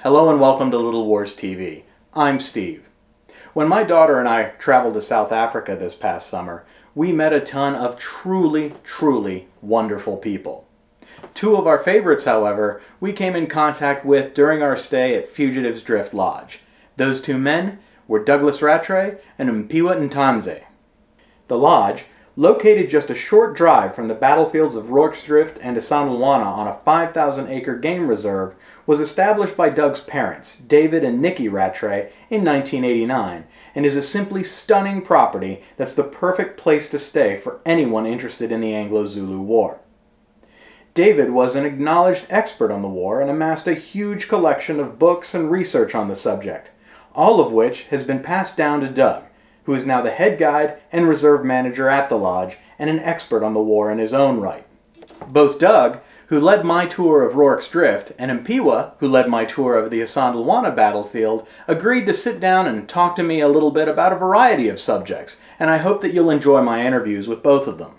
Hello and welcome to Little Wars TV. I'm Steve. When my daughter and I traveled to South Africa this past summer, we met a ton of truly wonderful people. Two of our favorites, however, we came in contact with during our stay at Fugitive's Drift Lodge. Those two men were Douglas Rattray and Mphiwa Ntanzi. The lodge, located just a short drive from the battlefields of Rorke's Drift and Isandlwana on a 5,000-acre game reserve, was established by Doug's parents, David and Nikki Rattray, in 1989, and is a simply stunning property that's the perfect place to stay for anyone interested in the Anglo-Zulu War. David was an acknowledged expert on the war and amassed a huge collection of books and research on the subject, all of which has been passed down to Doug, who is now the head guide and reserve manager at the lodge and an expert on the war in his own right. Both Doug, who led my tour of Rorke's Drift, and Mphiwa, who led my tour of the Isandlwana battlefield, agreed to sit down and talk to me a little bit about a variety of subjects, and I hope that you'll enjoy my interviews with both of them.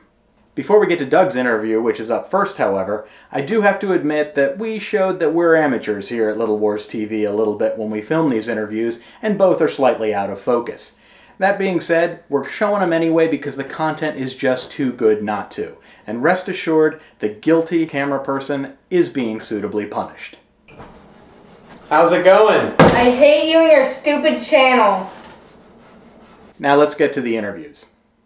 Before we get to Doug's interview, which is up first, however, I do have to admit that we showed that we're amateurs here at Little Wars TV a little bit when we film these interviews, and both are slightly out of focus. That being said, we're showing them anyway because the content is just too good not to. And rest assured, the guilty camera person is being suitably punished. How's it going? I hate you and your stupid channel. Now let's get to the interviews.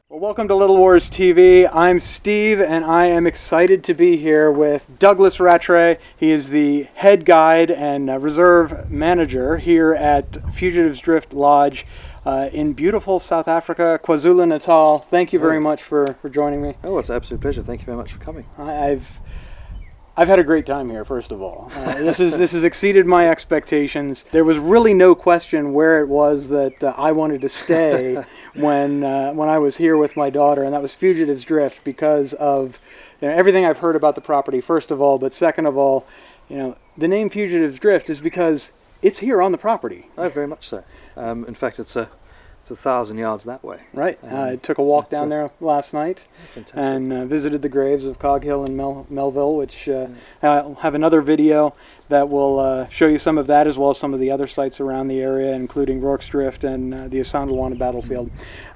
Well, welcome to Little Wars TV. I'm Steve, and I am excited to be here with Douglas Rattray. He is the head guide and reserve manager here at Fugitive's Drift Lodge in beautiful South Africa, KwaZulu-Natal. Thank you very much for joining me. Oh, it's an absolute pleasure. Thank you very much for coming. I've had a great time here, first of all. This has exceeded my expectations. There was really no question where it was that I wanted to stay when I was here with my daughter, and that was Fugitive's Drift, because of everything I've heard about the property, first of all, but second of all, the name Fugitive's Drift is because it's here on the property. Oh, very much so. In fact, it's 1,000 yards that way. Right. I took a walk down there last night and visited the graves of Coghill and Melville, which I'll have another video that will show you some of that, as well as some of the other sites around the area, including Rorke's Drift and the Isandlwana battlefield.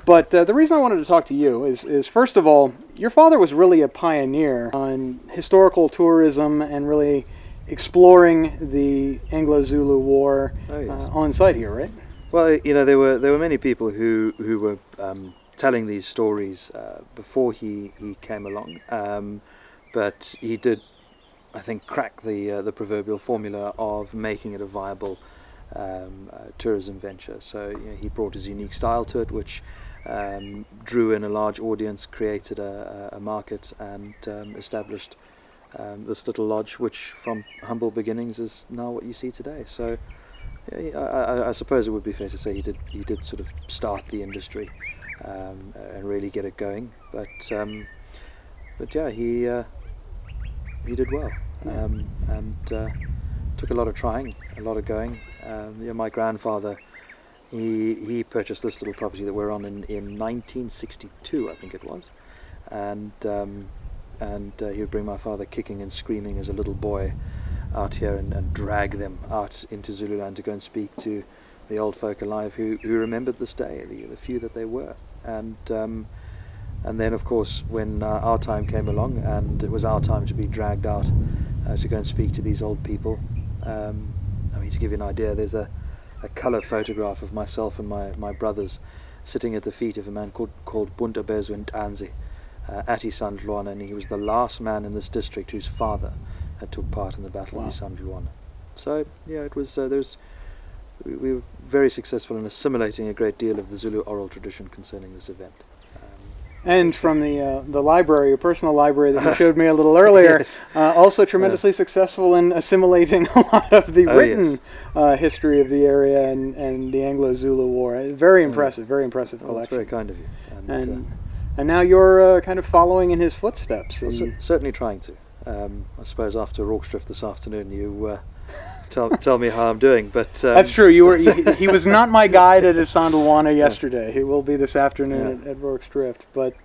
But the reason I wanted to talk to you is, first of all, your father was really a pioneer on historical tourism and really exploring the Anglo-Zulu War on site here, right? Well, there were many people who were telling these stories before he came along, but he did, I think, crack the proverbial formula of making it a viable tourism venture. So he brought his unique style to it, which drew in a large audience, created a market, and established this little lodge, which from humble beginnings is now what you see today. So I suppose it would be fair to say he did sort of start the industry and really get it going. But yeah, he did well, and took a lot of trying, a lot of going. My grandfather, he purchased this little property that we're on in 1962, I think it was, and he would bring my father kicking and screaming as a little boy out here and drag them out into Zululand to go and speak to the old folk alive who remembered this day, the few that they were. And then, of course, when our time came along and it was our time to be dragged out to go and speak to these old people, to give you an idea, there's a colour photograph of myself and my brothers sitting at the feet of a man called Mphiwa Ntanzi at Isandlwana, and he was the last man in this district whose father had took part in the Battle of Isandlwana. So yeah, it was. We were very successful in assimilating a great deal of the Zulu oral tradition concerning this event. And from the library, your personal library that you showed me a little earlier, yes. Also tremendously successful in assimilating a lot of the written history of the area and the Anglo-Zulu War. Very impressive, very impressive collection. That's very kind of you. And now you're kind of following in his footsteps. Well, certainly trying to. I suppose after Rorke's Drift this afternoon, you tell me how I'm doing. But that's true. He was not my guide at Isandlwana yesterday. He will be this afternoon at Rorke's Drift. But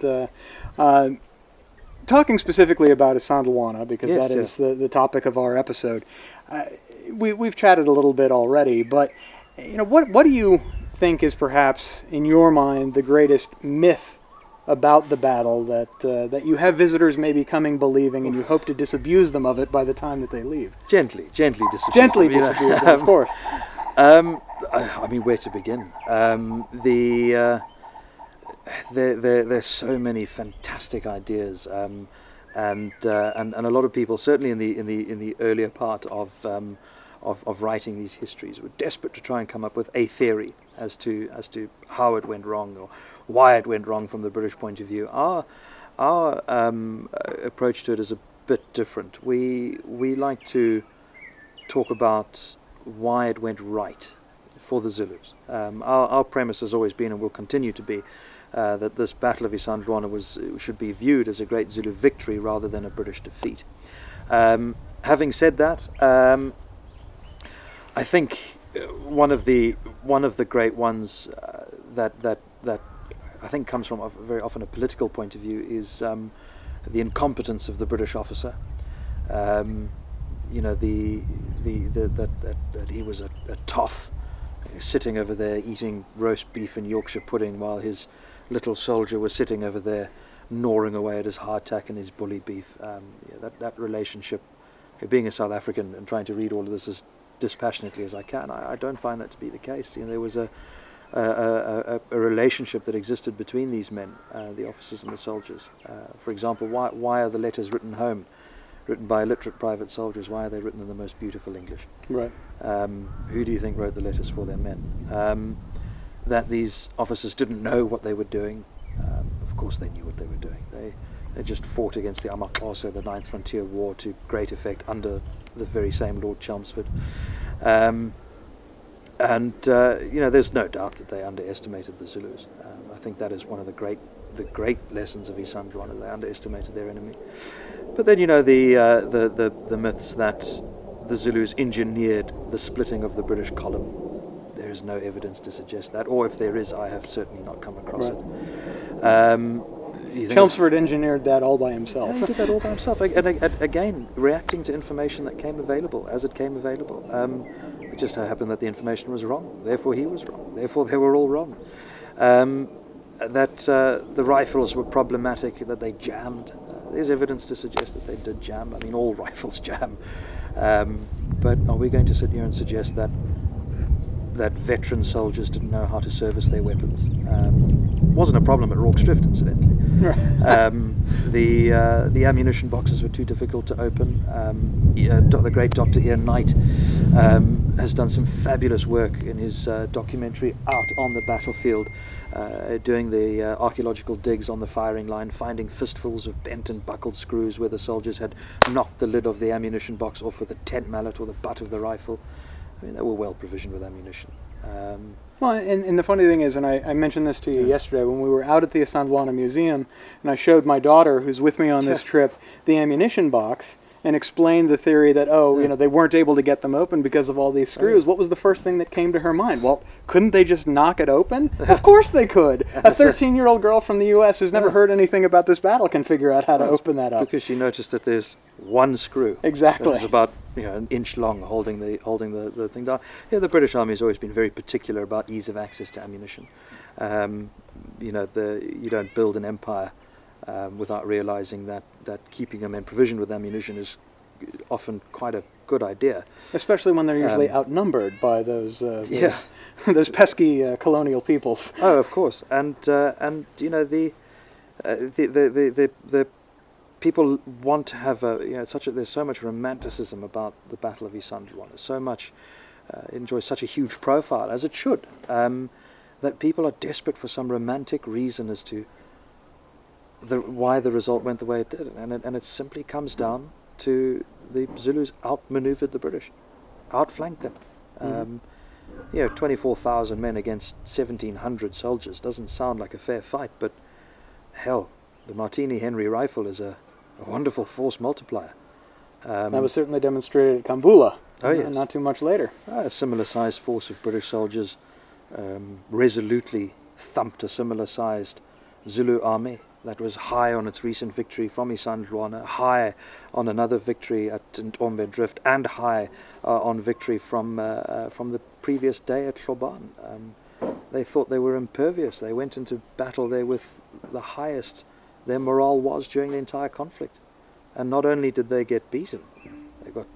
talking specifically about Isandlwana, because Yes, that is the topic of our episode, we've chatted a little bit already, but what do you think is perhaps, in your mind, the greatest myth about the battle that you have visitors maybe coming believing, and you hope to disabuse them of it by the time that they leave? Gently disabuse Gently them, disabuse them, of course. I mean, where to begin? There's so many fantastic ideas, and a lot of people, certainly in the earlier part of writing these histories, were desperate to try and come up with a theory as to how it went wrong or why it went wrong from the British point of view. Our approach to it is a bit different. We like to talk about why it went right for the Zulus. Our premise has always been, and will continue to be, that this Battle of Isandlwana should be viewed as a great Zulu victory rather than a British defeat. Having said that, I think one of the great ones that I think comes from very often a political point of view is the incompetence of the British officer. That he was a toff, sitting over there eating roast beef and Yorkshire pudding while his little soldier was sitting over there gnawing away at his hardtack and his bully beef. That relationship, being a South African and trying to read all of this as dispassionately as I can, I don't find that to be the case. There was a relationship that existed between these men, the officers and the soldiers. For example, why are the letters written home, written by illiterate private soldiers, why are they written in the most beautiful English? Right. Who do you think wrote the letters for their men? That these officers didn't know what they were doing. Of course they knew what they were doing. They just fought against the Amakhosa, the Ninth Frontier War, to great effect under the very same Lord Chelmsford. There's no doubt that they underestimated the Zulus. I think that is one of the great lessons of Isandlwana. They underestimated their enemy. But then the myths that the Zulus engineered the splitting of the British column. There is no evidence to suggest that, or if there is, I have certainly not come across it. Chelmsford engineered that all by himself. Yeah, he did that all by himself. And again, reacting to information that came available as it came available. It just happened that the information was wrong. Therefore, he was wrong. Therefore, they were all wrong. That the rifles were problematic, that they jammed. There's evidence to suggest that they did jam. I mean, all rifles jam. But are we going to sit here and suggest that veteran soldiers didn't know how to service their weapons? Wasn't a problem at Rorke's Drift, incidentally. The ammunition boxes were too difficult to open. The great Dr. Ian Knight has done some fabulous work in his documentary out on the battlefield, doing the archaeological digs on the firing line, finding fistfuls of bent and buckled screws where the soldiers had knocked the lid of the ammunition box off with a tent mallet or the butt of the rifle. I mean, they were well provisioned with ammunition. Well, and the funny thing is, and I mentioned this to you yesterday, when we were out at the Isandlwana Museum, and I showed my daughter, who's with me on this trip, the ammunition box, and explained the theory that, they weren't able to get them open because of all these screws. What was the first thing that came to her mind? Well, couldn't they just knock it open? Of course they could. A 13-year-old girl from the U.S. who's never heard anything about this battle can figure out how to open that up. Because she noticed that there's one screw. Exactly. It's about an inch long, holding the thing down. Yeah, the British Army has always been very particular about ease of access to ammunition. You don't build an empire without realizing that keeping your men provisioned with ammunition is often quite a good idea. Especially when they're usually outnumbered by those pesky colonial peoples. Oh, of course, and the people want to have there's so much romanticism about the Battle of Isandlwana, so much enjoys such a huge profile, as it should, that people are desperate for some romantic reason as to why the result went the way it did, and it simply comes down to the Zulus outmaneuvered the British, outflanked them. 24,000 men against 1,700 soldiers doesn't sound like a fair fight, but hell, the Martini Henry rifle is a wonderful force multiplier. That was certainly demonstrated at Kambula. Oh yes, not too much later. A similar-sized force of British soldiers resolutely thumped a similar-sized Zulu army. that was high on its recent victory from Isandlwana, high on another victory at Ntombe Drift, and high on victory from the previous day at Hloban. They thought they were impervious. They went into battle there with the highest their morale was during the entire conflict. And not only did they get beaten, they got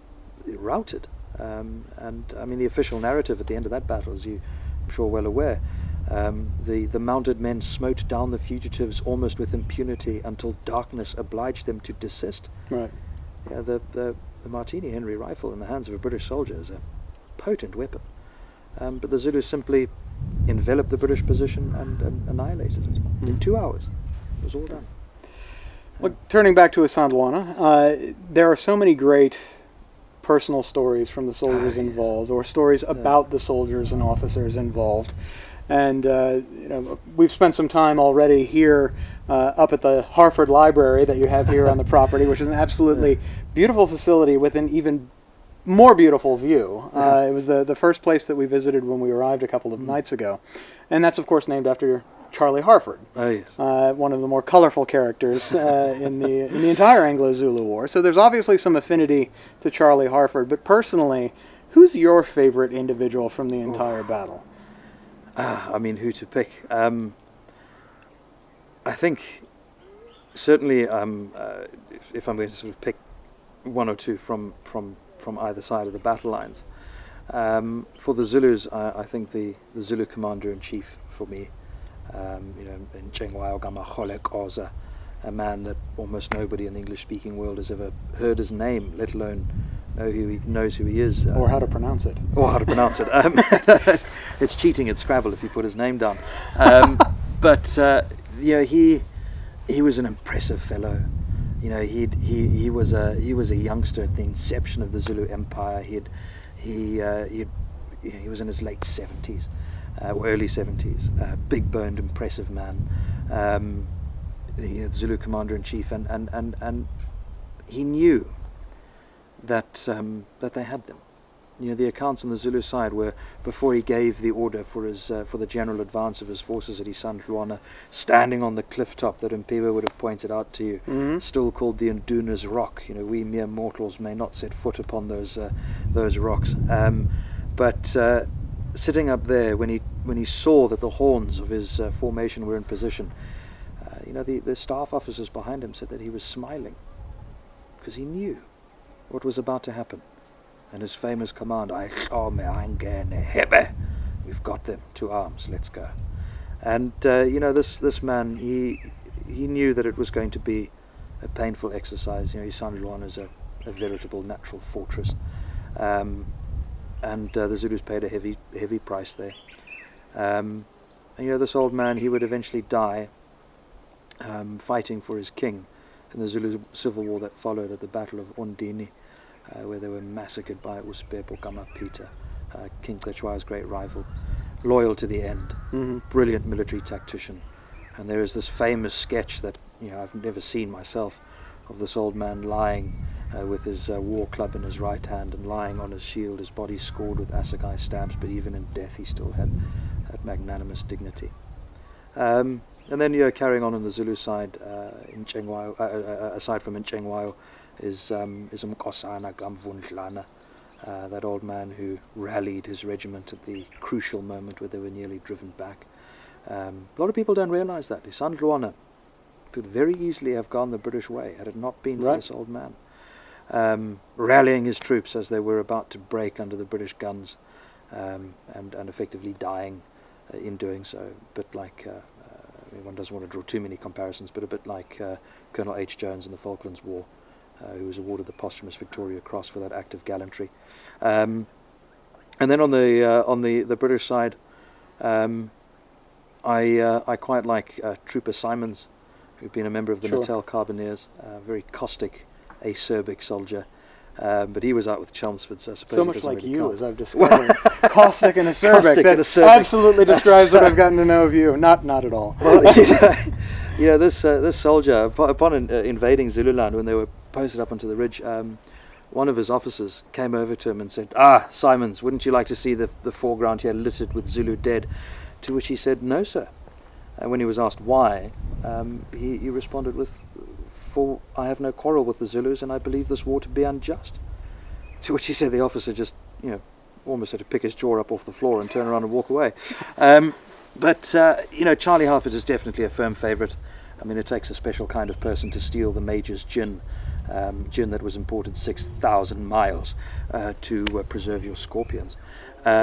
routed. And I mean, the official narrative at the end of that battle, as I'm sure well aware, the mounted men smote down the fugitives almost with impunity until darkness obliged them to desist. Right. Yeah, the Martini Henry rifle in the hands of a British soldier is a potent weapon. But the Zulus simply enveloped the British position and annihilated it. In 2 hours. It was all done. Well, turning back to Isandlwana, there are so many great personal stories from the soldiers involved, or stories about the soldiers and officers involved. And we've spent some time already here up at the Harford Library that you have here on the property, which is an absolutely beautiful facility with an even more beautiful view. It was the first place that we visited when we arrived a couple of nights ago. And that's, of course, named after Charlie Harford, one of the more colorful characters in the entire Anglo-Zulu War. So there's obviously some affinity to Charlie Harford. But personally, who's your favorite individual from the entire battle? I mean, who to pick? I think certainly if I'm going to sort of pick one or two from either side of the battle lines. For the Zulus, I think the Zulu Commander-in-Chief for me, Mphiwa Ntanzi, a man that almost nobody in the English-speaking world has ever heard his name, let alone knows who he is. Or how to pronounce it. It's cheating at Scrabble if you put his name down. But he was an impressive fellow. He was a youngster at the inception of the Zulu Empire. He was in his late 70s, or early 70s. Big-boned, impressive man. The Zulu Commander-in-Chief, and he knew that they had them. The accounts on the Zulu side were, before he gave the order for the general advance of his forces at Isandlwana, standing on the cliff top that Mphiwa would have pointed out to you, still called the Nduna's Rock. We mere mortals may not set foot upon those rocks. But sitting up there, when he saw that the horns of his formation were in position, the staff officers behind him said that he was smiling because he knew what was about to happen. And his famous command, we've got them, to arms, let's go. And this man, he knew that it was going to be a painful exercise. Isandlwana is a veritable natural fortress, and the Zulus paid a heavy price there. And this old man, he would eventually die fighting for his king in the Zulu civil war that followed at the Battle of Undini, where they were massacred by Uspepo Kamapita, King Cetshwayo's great rival, loyal to the end, brilliant military tactician. And there is this famous sketch that I've never seen myself, of this old man lying with his war club in his right hand and lying on his shield, his body scored with assegai stabs, but even in death he still had that magnanimous dignity. And then carrying on the Zulu side, aside from Mphiwa, is Umkosana Gamvundlana, that old man who rallied his regiment at the crucial moment where they were nearly driven back. A lot of people don't realize that. Isandlwana could very easily have gone the British way had it not been for this old man. Rallying his troops as they were about to break under the British guns, and effectively dying in doing so. A bit like, one doesn't want to draw too many comparisons, but a bit like Colonel H. Jones in the Falklands War, who was awarded the posthumous Victoria Cross for that act of gallantry. And then on the British side, I quite like Trooper Simons, who'd been a member of the Natal Carbineers, a very caustic, acerbic soldier. But he was out with Chelmsford, so I suppose so it much doesn't like really you, count. as I've discovered. Caustic and acerbic. Caustic that and acerbic. absolutely describes what I've gotten to know of you. Not at all. Well, this soldier, upon invading Zululand, when they were posted up onto the ridge, one of his officers came over to him and said, Simons, wouldn't you like to see the foreground here littered with Zulu dead? To which he said, no, sir. And when he was asked why, he responded with, "For I have no quarrel with the Zulus, and I believe this war to be unjust." To which he said the officer just, almost had to pick his jaw up off the floor and turn around and walk away. But Charlie Halford is definitely a firm favourite. I mean, it takes a special kind of person to steal the Major's gin that was imported 6,000 miles to preserve your scorpions.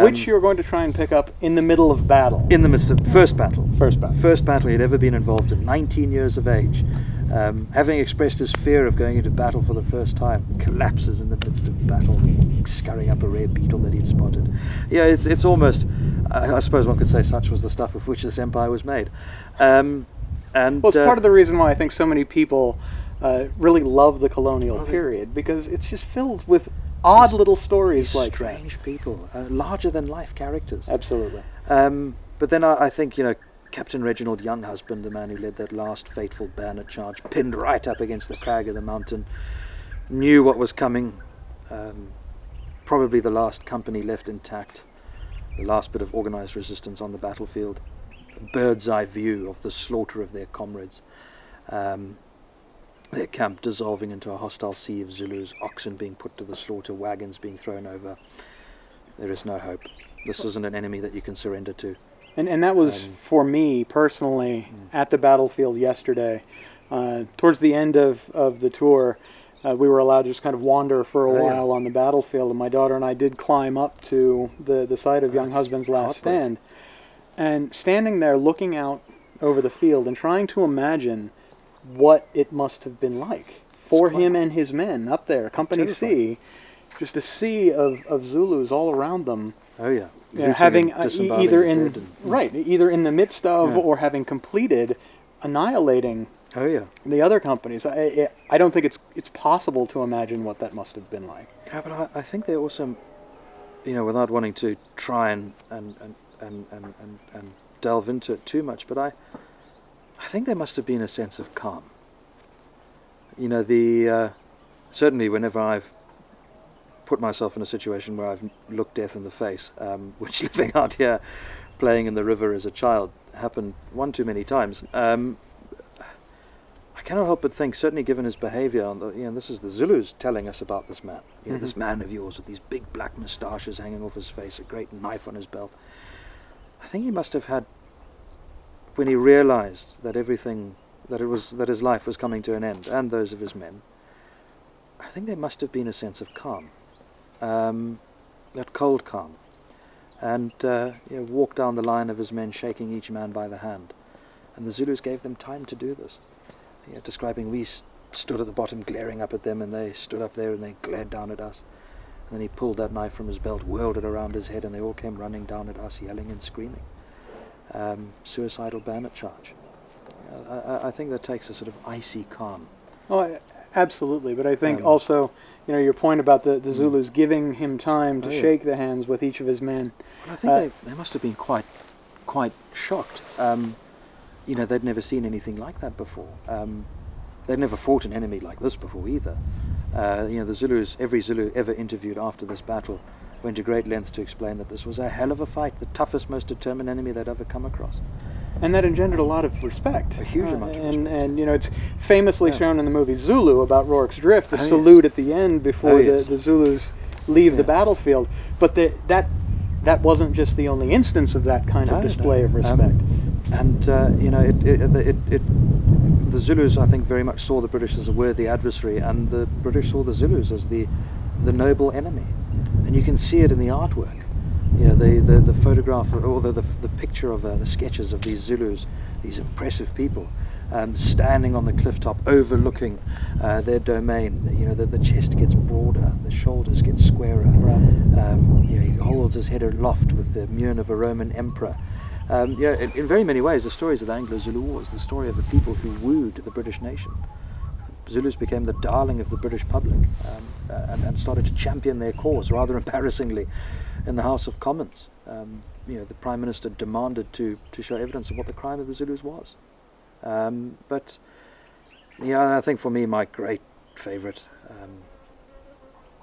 Which you're going to try and pick up in the middle of battle. In the midst of first battle. First battle he'd ever been involved in, 19 years of age. Having expressed his fear of going into battle for the first time, collapses in the midst of battle, scurrying up a rare beetle that he'd spotted. Yeah, it's almost, I suppose one could say, such was the stuff of which this empire was made. It's part of the reason why I think so many people really love the colonial period, because it's just filled with odd little stories like that. Strange people, larger than life characters. Absolutely. But then I think, Captain Reginald Younghusband, the man who led that last fateful bayonet charge, pinned right up against the crag of the mountain, knew what was coming. Probably the last company left intact, the last bit of organised resistance on the battlefield. A bird's eye view of the slaughter of their comrades. Their camp dissolving into a hostile sea of Zulus, oxen being put to the slaughter, wagons being thrown over. There is no hope. This isn't an enemy that you can surrender to. And that was, for me personally, at the battlefield yesterday. Towards the end of the tour, we were allowed to just kind of wander for a while on the battlefield, and my daughter and I did climb up to the site of Younghusband's last stand. And standing there looking out over the field and trying to imagine what it must have been like for him and his men up there, Company C, just a sea of Zulus all around them. Oh yeah. Having either in the midst of or having completed annihilating the other companies. I don't think it's possible to imagine what that must have been like. Yeah, but I think they also, without wanting to try and delve into it too much, but I think there must have been a sense of calm. Certainly whenever I've put myself in a situation where I've looked death in the face, which living out here, playing in the river as a child, happened one too many times. I cannot help but think, certainly given his behaviour, this is the Zulus telling us about this man. This man of yours with these big black moustaches hanging off his face, a great knife on his belt. I think he must have had, when he realised that that his life was coming to an end, and those of his men, I think there must have been a sense of calm, that cold calm, and walked down the line of his men, shaking each man by the hand, and the Zulus gave them time to do this. Describing, we stood at the bottom glaring up at them, and they stood up there and they glared down at us. And then he pulled that knife from his belt, whirled it around his head, and they all came running down at us, yelling and screaming. Suicidal bayonet charge. I think that takes a sort of icy calm. Oh, absolutely. But I think also, your point about the Zulus giving him time to shake the hands with each of his men. Well, I think they must have been quite shocked. They'd never seen anything like that before. They'd never fought an enemy like this before either. The Zulus, every Zulu ever interviewed after this battle, went to great lengths to explain that this was a hell of a fight, the toughest, most determined enemy they'd ever come across. And that engendered a lot of respect. A huge amount of respect. And it's famously shown in the movie Zulu about Rorke's Drift, the salute at the end before the Zulus leave the battlefield. But that wasn't just the only instance of that kind of display of respect. The Zulus, I think, very much saw the British as a worthy adversary, and the British saw the Zulus as the noble enemy. And you can see it in the artwork. The photograph or the picture of the sketches of these Zulus, these impressive people, standing on the cliff top, overlooking their domain. The chest gets broader, the shoulders get squarer. He holds his head aloft with the mien of a Roman emperor. In very many ways, the stories of the Anglo-Zulu War is the story of the people who wooed the British nation. Zulus became the darling of the British public, and started to champion their cause, rather embarrassingly, in the House of Commons. The Prime Minister demanded to show evidence of what the crime of the Zulus was. But I think for me, my great favourite,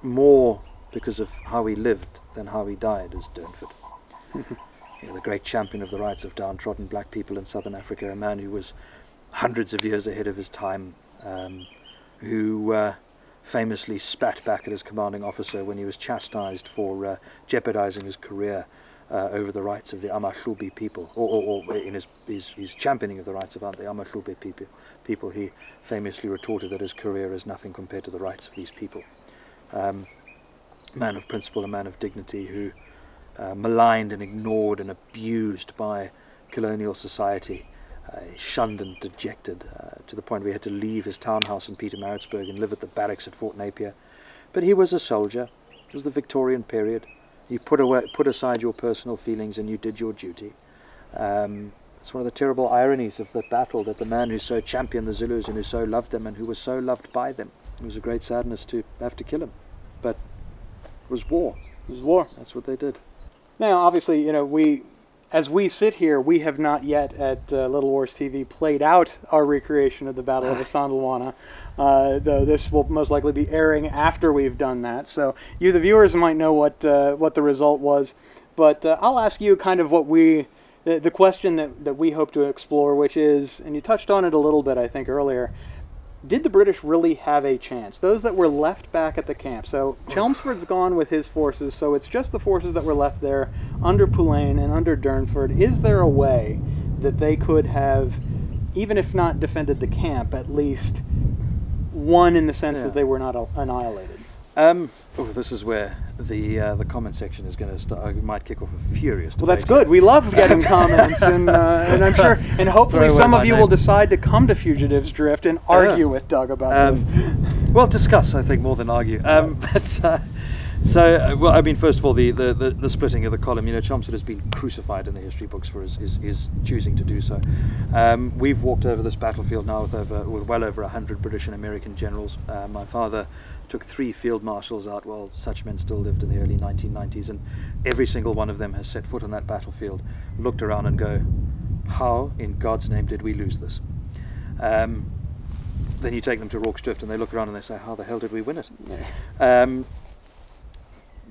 more because of how he lived than how he died, is Durnford. The great champion of the rights of downtrodden black people in southern Africa, a man who was hundreds of years ahead of his time, who famously spat back at his commanding officer when he was chastised for jeopardizing his career over the rights of the Amahlubi people, or in his championing of the rights of the Amahlubi people. He famously retorted that his career is nothing compared to the rights of these people. Man of principle, a man of dignity, who maligned and ignored and abused by colonial society, shunned and dejected, to the point where he had to leave his townhouse in Pietermaritzburg and live at the barracks at Fort Napier. But he was a soldier. It was the Victorian period. You put aside your personal feelings and you did your duty. It's one of the terrible ironies of the battle, that the man who so championed the Zulus and who so loved them and who was so loved by them, it was a great sadness to have to kill him. But it was war. It was war. That's what they did. Now, obviously, as we sit here, we have not yet at Little Wars TV played out our recreation of the Battle of Isandlwana, though this will most likely be airing after we've done that. So you, the viewers, might know what the result was. But I'll ask you kind of the question that we hope to explore, which is, and you touched on it a little bit, I think, earlier, did the British really have a chance? Those that were left back at the camp. So Chelmsford's gone with his forces, so it's just the forces that were left there under Poulain and under Durnford. Is there a way that they could have, even if not defended the camp, at least won in the sense that they were not annihilated? This is where the comment section is going to start. I might kick off a furious debate. Well, that's good. We love getting comments, and I'm sure, and hopefully some of you will decide to come to Fugitive's Drift and argue with Doug about this. Well, discuss, I think, more than argue. Well, I mean, first of all, the splitting of the column. Chelmsford has been crucified in the history books for his choosing to do so. We've walked over this battlefield now with well over 100 British and American generals. My father took 3 field marshals out while such men still lived in the early 1990s, and every single one of them has set foot on that battlefield, looked around and go, how in God's name did we lose this? Then you take them to Rorke's Drift and they look around and they say, how the hell did we win it? Yeah.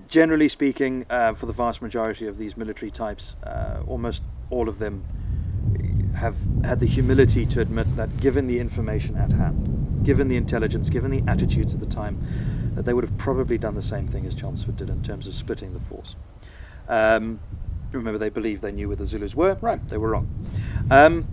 Generally speaking, for the vast majority of these military types, almost all of them have had the humility to admit that, given the information at hand, given the intelligence, given the attitudes at the time, that they would have probably done the same thing as Chelmsford did in terms of splitting the force. Remember, they believed they knew where the Zulus were. Right. They were wrong.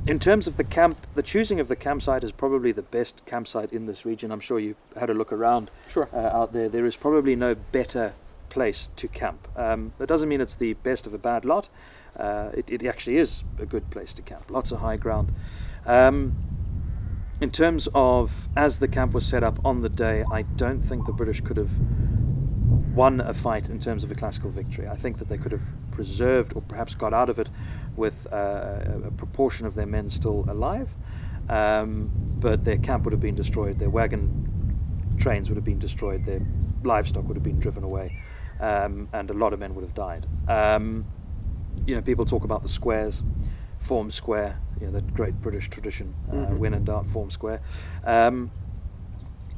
In terms of the camp, the choosing of the campsite is probably the best campsite in this region. I'm sure you've had a look around out there. There is probably no better place to camp. That doesn't mean it's the best of a bad lot. It actually is a good place to camp. Lots of high ground. In terms of, as the camp was set up on the day, I don't think the British could have won a fight in terms of a classical victory. I think that they could have preserved or perhaps got out of it with a proportion of their men still alive, but their camp would have been destroyed, their wagon trains would have been destroyed, their livestock would have been driven away, and a lot of men would have died. People talk about the squares, form square, that great British tradition, win and dart, form square.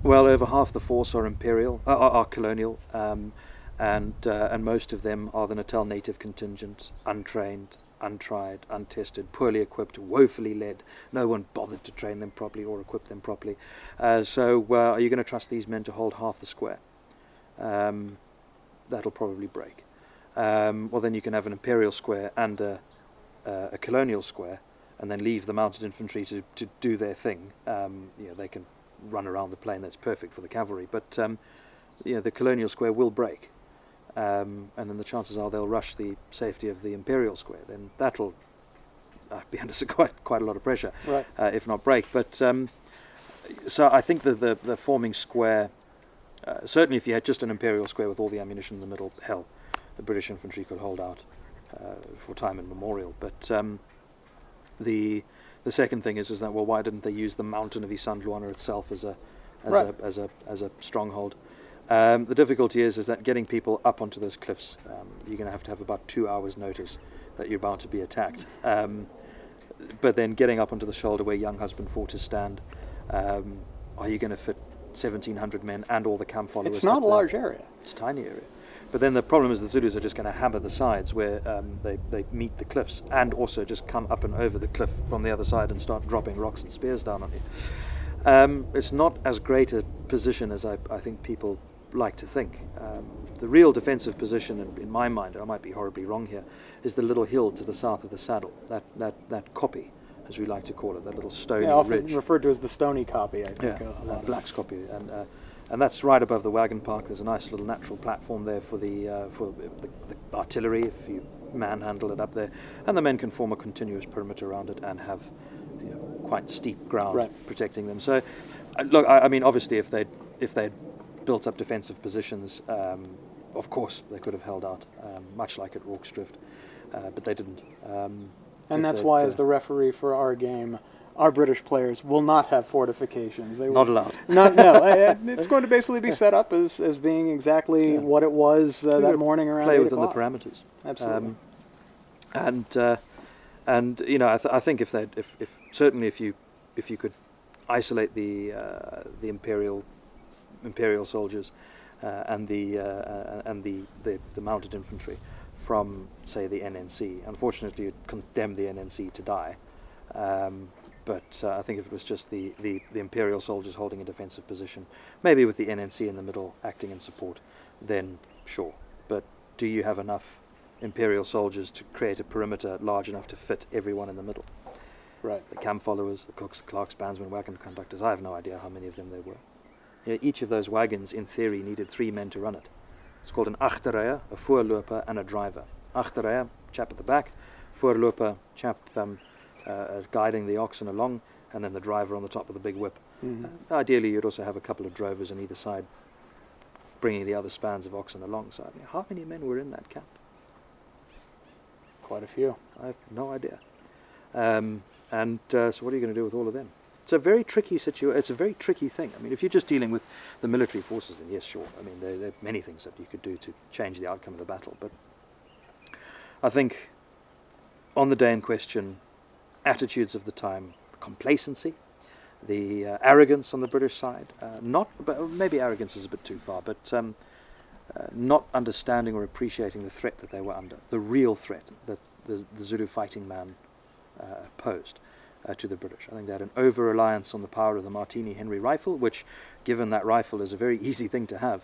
Well, over half the force are imperial, are colonial, and most of them are the Natal native contingent, untrained, untried, untested, poorly equipped, woefully led. No one bothered to train them properly or equip them properly. So are you going to trust these men to hold half the square? That'll probably break. Well, then you can have an imperial square and a colonial square, and then leave the mounted infantry to do their thing. They can run around the plain. That's perfect for the cavalry, but the colonial square will break, and then the chances are they'll rush the safety of the imperial square. Then that'll be under quite a lot of pressure, right. If not break. But so I think that the forming square, certainly if you had just an imperial square with all the ammunition in the middle, hell, the British infantry could hold out for time immemorial. But the second thing is that, well, why didn't they use the mountain of Isandlwana itself as a stronghold? The difficulty is that getting people up onto those cliffs, you're going to have about 2 hours notice that you're about to be attacked. But then getting up onto the shoulder where Young Husband Fort is stand, are you going to fit 1,700 men and all the camp followers? It's not a large area. It's a tiny area. But then the problem is the Zulus are just going to hammer the sides where they meet the cliffs, and also just come up and over the cliff from the other side and start dropping rocks and spears down on you. It's not as great a position as I think people like to think. The real defensive position, in my mind, and I might be horribly wrong here, is the little hill to the south of the saddle, that copy, as we like to call it, that little stony often ridge. referred to as the stony copy, I think. Black's copy, and that's right above the wagon park. There's a nice little natural platform there for the artillery, if you manhandle it up there, and the men can form a continuous perimeter around it and have quite steep ground protecting them. So, look, I mean, obviously, if they'd built up defensive positions, of course they could have held out, much like at Rorke's Drift, but they didn't. And that's why, as the referee for our game, our British players will not have fortifications. They not allowed. It's going to basically be set up as being exactly what it was that morning around 8 play within o'clock. the parameters. Absolutely. And I think if you could isolate the imperial soldiers and the mounted infantry from, say, the NNC. Unfortunately, you'd condemn the NNC to die. But I think if it was just the imperial soldiers holding a defensive position, maybe with the NNC in the middle acting in support, then sure. But do you have enough imperial soldiers to create a perimeter large enough to fit everyone in the middle? Right. The camp followers, the cooks, the clerks, bandsmen, wagon conductors, I have no idea how many of them there were. Each of those wagons, in theory, needed 3 men to run it. It's called an achterrijder, a voorloper, and a driver. Achterrijder, chap at the back, voorloper, chap guiding the oxen along, and then the driver on the top of the big whip. Mm-hmm. Ideally, you'd also have a couple of drovers on either side, bringing the other spans of oxen alongside. How many men were in that camp? Quite a few. I have no idea. So what are you going to do with all of them? It's a very tricky situation. It's a very tricky thing. I mean, if you're just dealing with the military forces, then yes, sure. I mean, there are many things that you could do to change the outcome of the battle. But I think on the day in question, attitudes of the time, complacency, the arrogance on the British side, maybe arrogance is a bit too far, but not understanding or appreciating the threat that they were under, the real threat that the Zulu fighting man posed to the British. I think they had an over-reliance on the power of the Martini Henry rifle, which, given that rifle, is a very easy thing to have.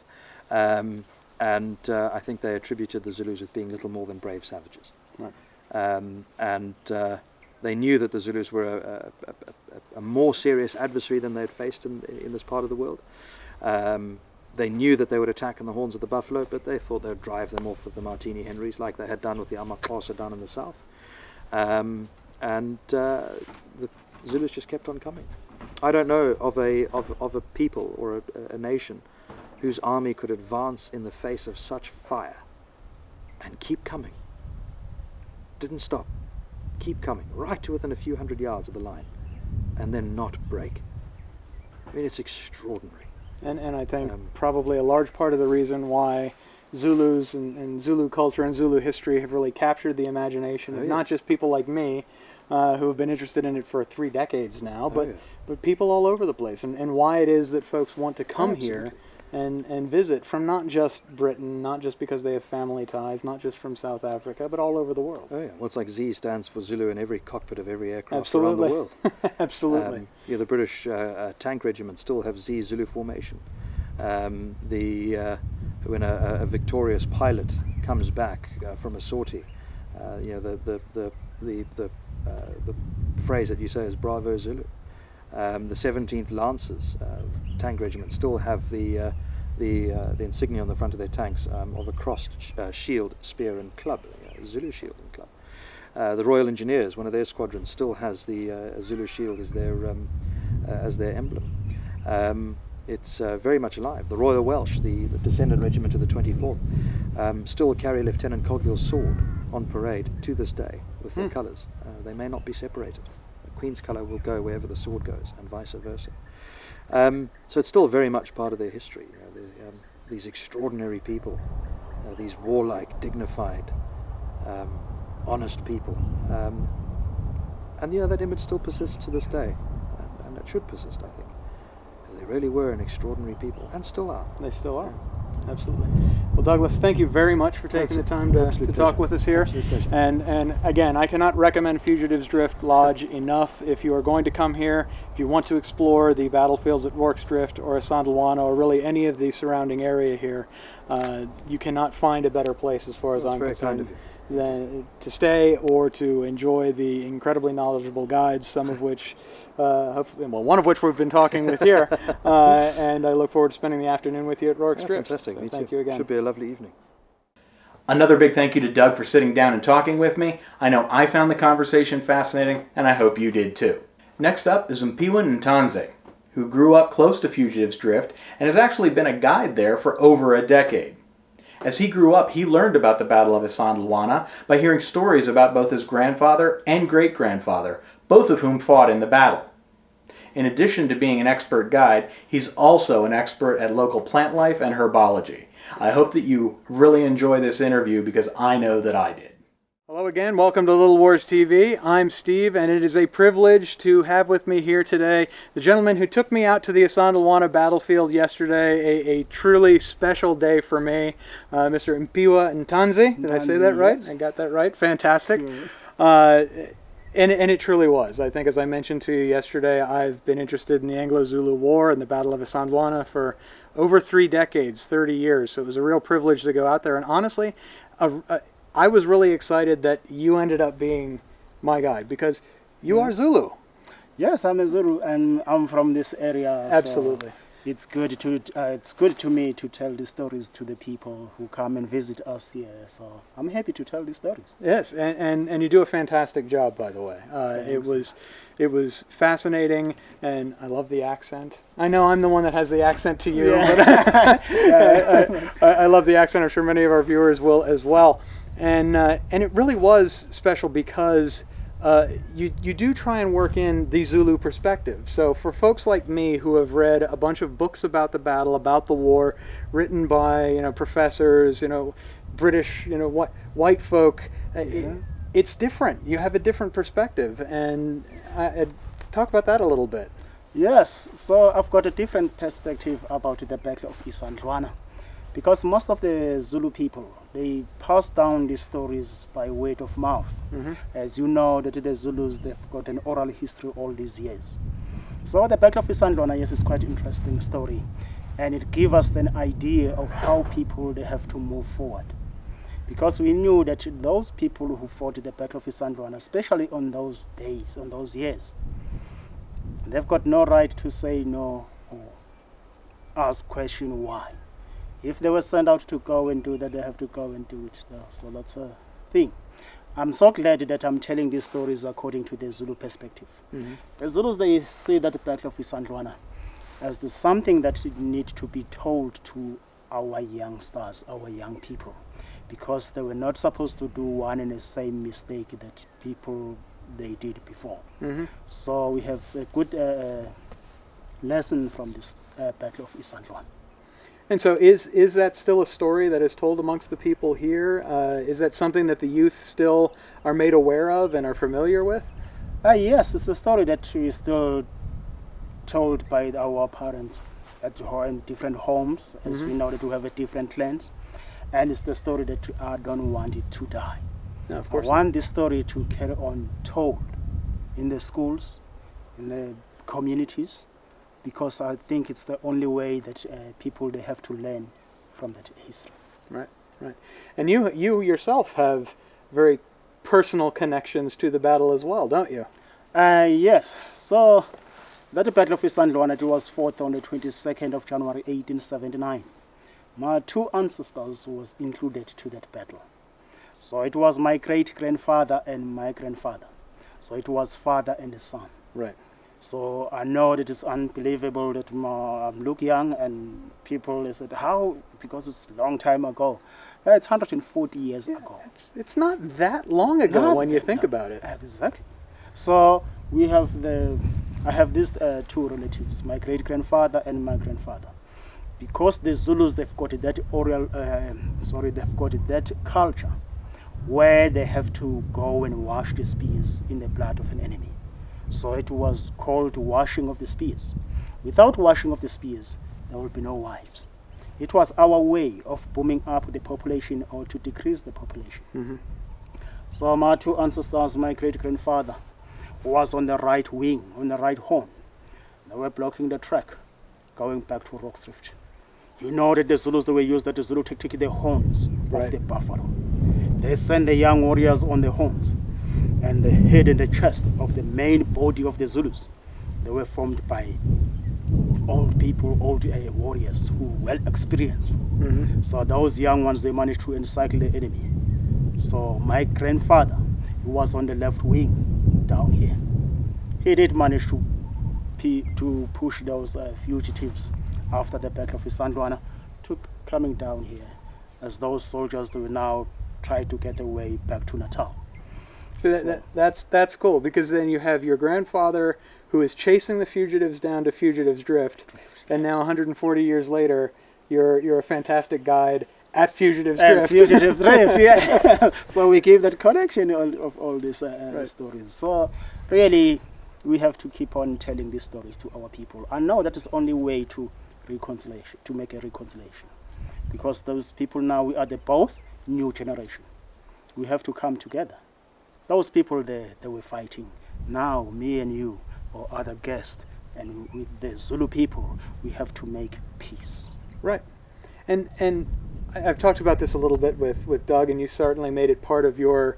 I think they attributed the Zulus with being little more than brave savages. Right. They knew that the Zulus were a more serious adversary than they had faced in this part of the world. They knew that they would attack on the horns of the buffalo, but they thought they would drive them off with the Martini Henrys, like they had done with the Amaxhosa down in the south. The Zulus just kept on coming. I don't know of a people or a nation whose army could advance in the face of such fire and keep coming. Didn't stop. Keep coming, right to within a few hundred yards of the line, and then not break. I mean, it's extraordinary. And I think probably a large part of the reason why Zulus and Zulu culture and Zulu history have really captured the imagination of not just people like me, who have been interested in it for 3 decades now, but people all over the place, and why it is that folks want to come here and visit from not just Britain, not just because they have family ties, not just from South Africa, but all over the world. Oh yeah, well, it's like Z stands for Zulu in every cockpit of every aircraft around the world. Absolutely. The British tank regiment still have Z Zulu formation. When a victorious pilot comes back from a sortie, the phrase that you say is "Bravo Zulu." The 17th Lancers tank regiment still have the insignia on the front of their tanks of a crossed shield, spear, and club, Zulu shield and club. The Royal Engineers, one of their squadrons, still has the Zulu shield as their emblem. It's very much alive. The Royal Welsh, the descendant regiment of the 24th, still carry Lieutenant Cogwell's sword on parade to this day with their colours. They may not be separated. The Queen's colour will go wherever the sword goes, and vice versa. So it's still very much part of their history. These extraordinary people, these warlike, dignified, honest people, and that image still persists to this day, and it should persist, I think. They really were an extraordinary people, and still are. They still are, absolutely. Well, Douglas, thank you very much for taking the time to talk with us here. Absolute pleasure. And again, I cannot recommend Fugitives Drift Lodge enough. If you are going to come here, if you want to explore the battlefields at Rorke's Drift or Isandlwana or really any of the surrounding area here, you cannot find a better place as far as I'm concerned than to stay or to enjoy the incredibly knowledgeable guides, some of which, one of which we've been talking with here, and I look forward to spending the afternoon with you at Rorke's Drift. Fantastic. So thank you again. Should be a lovely evening. Another big thank you to Doug for sitting down and talking with me. I know I found the conversation fascinating, and I hope you did too. Next up is Mphiwa Ntanzi, who grew up close to Fugitives Drift and has actually been a guide there for over a decade. As he grew up, he learned about the Battle of Isandlwana by hearing stories about both his grandfather and great-grandfather, both of whom fought in the battle. In addition to being an expert guide, he's also an expert at local plant life and herbology. I hope that you really enjoy this interview because I know that I did. Hello again, welcome to Little Wars TV. I'm Steve, and it is a privilege to have with me here today the gentleman who took me out to the Isandlwana battlefield yesterday, a truly special day for me, Mr. Mphiwa Ntanzi. Did I say that right? Yes. I got that right. Fantastic. Sure. And it truly was. I think, as I mentioned to you yesterday, I've been interested in the Anglo-Zulu War and the Battle of Isandlwana for over 3 decades, 30 years. So it was a real privilege to go out there. And honestly, I was really excited that you ended up being my guide because you are Zulu. Yes, I'm a Zulu, and I'm from this area. Absolutely. So it's good to me to tell the stories to the people who come and visit us here. So I'm happy to tell these stories. Yes, and you do a fantastic job, by the way. It was fascinating, and I love the accent. I know I'm the one that has the accent to you, but I love the accent. I'm sure many of our viewers will as well. And it really was special because you do try and work in the Zulu perspective. So for folks like me who have read a bunch of books about the battle, about the war, written by professors, British, white folk, it's different. You have a different perspective, and talk about that a little bit. Yes, so I've got a different perspective about the Battle of Isandlwana, because most of the Zulu people, they pass down these stories by word of mouth. Mm-hmm. As you know, that the Zulus, they've got an oral history all these years. So the Battle of Isandlwana, yes, is quite an interesting story, and it gives us an idea of how people, they have to move forward. Because we knew that those people who fought the Battle of Isandlwana, especially on those days, on those years, they've got no right to say no or ask question why. If they were sent out to go and do that, they have to go and do it. So that's a thing. I'm so glad that I'm telling these stories according to the Zulu perspective. Mm-hmm. The Zulus, they see that the Battle of Isandlwana as something that needs to be told to our youngsters, our young people, because they were not supposed to do one and the same mistake that people they did before. Mm-hmm. So we have a good lesson from this Battle of Isandlwana. And so is that still a story that is told amongst the people here? Is that something that the youth still are made aware of and are familiar with? Yes, it's a story that we still told by our parents in different homes, as we know that we have a different clans. And it's the story that I don't want it to die. No, of course I want this story to carry on told in the schools, in the communities, because I think it's the only way that people, they have to learn from that history. Right, right. And you yourself have very personal connections to the battle as well, don't you? Yes. So that Battle of Isandlwana, it was fought on the 22nd of January 1879. My 2 ancestors was included to that battle. So it was my great-grandfather and my grandfather. So it was father and son. Right. So I know that it's unbelievable that I look young, and people, they said, how? Because it's a long time ago. Yeah, it's 140 years ago. It's not that long ago when you think about it. Exactly. So I have these 2 relatives, my great-grandfather and my grandfather. Because the Zulus, they've got that they've got that culture where they have to go and wash the spears in the blood of an enemy. So it was called washing of the spears. Without washing of the spears, there will be no wives. It was our way of booming up the population or to decrease the population. Mm-hmm. So my two ancestors, my great-grandfather, was on the right wing, on the right horn. They were blocking the track, going back to Rockstrift. You know that the Zulus, they were used that the Zulu tactic, the horns of the buffalo. They sent the young warriors on the horns, and the head and the chest of the main body of the Zulus, they were formed by old people, old warriors who well experienced. Mm-hmm. So those young ones, they managed to encircle the enemy. So my grandfather, he was on the left wing down here. He did manage to push those fugitives after the Battle of Isandlwana to coming down here, as those soldiers, they will now try to get their way back to Natal. So that's cool, because then you have your grandfather who is chasing the fugitives down to Fugitive's Drift, and now 140 years later, you're a fantastic guide at Fugitive's Drift. Fugitive's Drift, yeah. So we give that connection of all these stories. So really, we have to keep on telling these stories to our people. I know that is the only way to reconciliation, to make a reconciliation, because those people now, we are the both new generation. We have to come together. Those people they were fighting. Now me and you or other guests and with the Zulu people, we have to make peace. Right. And I've talked about this a little bit with Doug, and you certainly made it part of your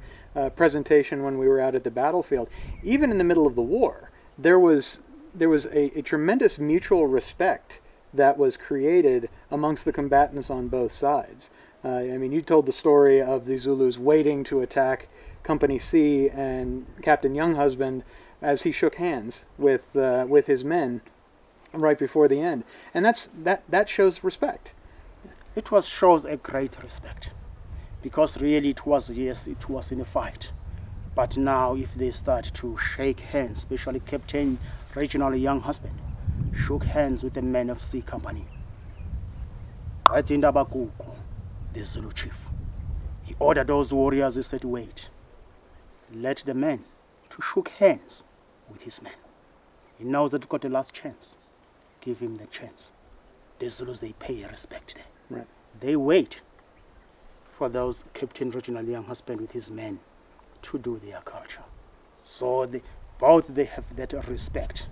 presentation when we were out at the battlefield. Even in the middle of the war, there was a tremendous mutual respect that was created amongst the combatants on both sides. I mean, you told the story of the Zulus waiting to attack Company C and Captain Younghusband as he shook hands with his men right before the end, and that shows respect. It shows a great respect, because really it was in a fight, but now if they start to shake hands, especially Captain Reginald Younghusband shook hands with the men of C Company. Right in Dabakuku, the Zulu chief, he ordered those warriors, he said, wait, let the men to shook hands with his men. He knows that he got the last chance. Give him the chance. The Zulus, they pay respect there. Right. They wait for those Captain Reginald Younghusband with his men to do their culture. So they have that respect.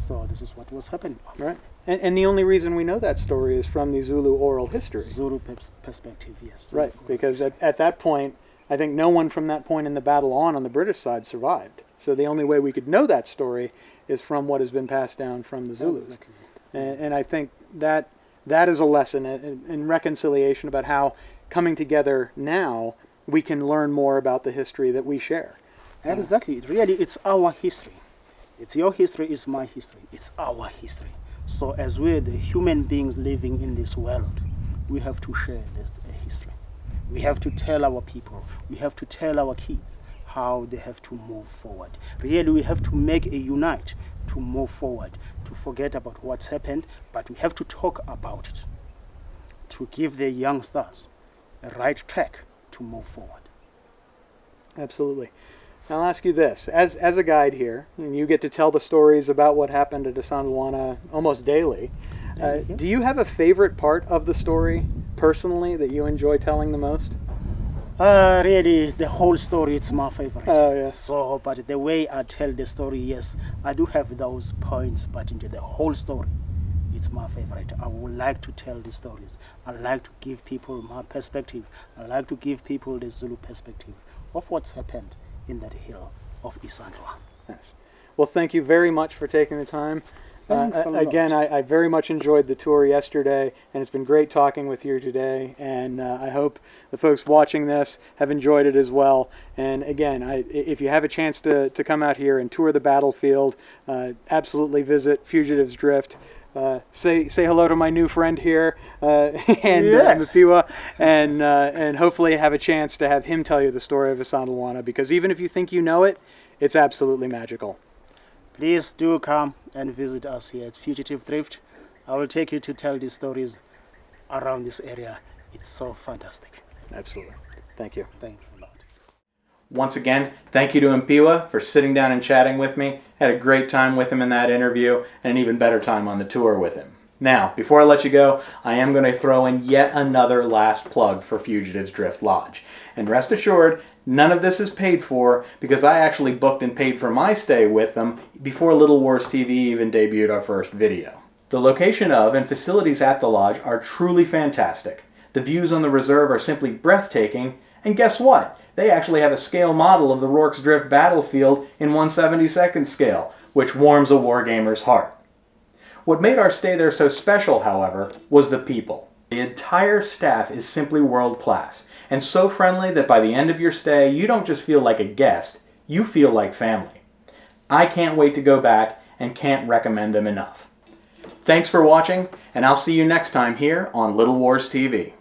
So this is what was happening. Right. And the only reason we know that story is from the Zulu oral history. Zulu perspective, yes. Right, because at that point, I think no one from that point in the battle on the British side survived. So the only way we could know that story is from what has been passed down from the Zulus. Exactly. And I think that is a lesson in reconciliation about how coming together now we can learn more about the history that we share. Exactly. Really, it's our history. It's your history, it's my history. It's our history. So as we're the human beings living in this world, we have to share this history. We have to tell our people, we have to tell our kids how they have to move forward. Really, we have to make a unite to move forward, to forget about what's happened, but we have to talk about it, to give the youngsters a right track to move forward. Absolutely. Now, I'll ask you this. As a guide here, and you get to tell the stories about what happened at Isandlwana almost daily, do you have a favorite part of the story, personally, that you enjoy telling the most? Really, the whole story, it's my favorite. Oh, yeah. So, but the way I tell the story, yes, I do have those points, but into the whole story, it's my favorite. I would like to tell the stories. I like to give people my perspective. I like to give people the Zulu perspective of what's happened in that hill of Isandlwana. Yes. Well, thank you very much for taking the time. Thanks a lot. Again, I very much enjoyed the tour yesterday, and it's been great talking with you today, and I hope the folks watching this have enjoyed it as well. And again, if you have a chance to come out here and tour the battlefield, absolutely visit Fugitive's Drift. Say hello to my new friend here, and Yes. Mphiwa, and hopefully have a chance to have him tell you the story of Isandlwana, because even if you think you know it, it's absolutely magical. Please do come and visit us here at Fugitive Drift. I will take you to tell these stories around this area. It's so fantastic. Absolutely. Thank you. Thanks a lot. Once again, thank you to Mphiwa for sitting down and chatting with me. Had a great time with him in that interview, and an even better time on the tour with him. Now, before I let you go, I am going to throw in yet another last plug for Fugitive's Drift Lodge. And rest assured, none of this is paid for because I actually booked and paid for my stay with them before Little Wars TV even debuted our first video. The location of and facilities at the lodge are truly fantastic. The views on the reserve are simply breathtaking, and guess what? They actually have a scale model of the Rorke's Drift battlefield in 1/72nd scale, which warms a wargamer's heart. What made our stay there so special, however, was the people. The entire staff is simply world class, and so friendly that by the end of your stay, you don't just feel like a guest, you feel like family. I can't wait to go back and can't recommend them enough. Thanks for watching, and I'll see you next time here on Little Wars TV.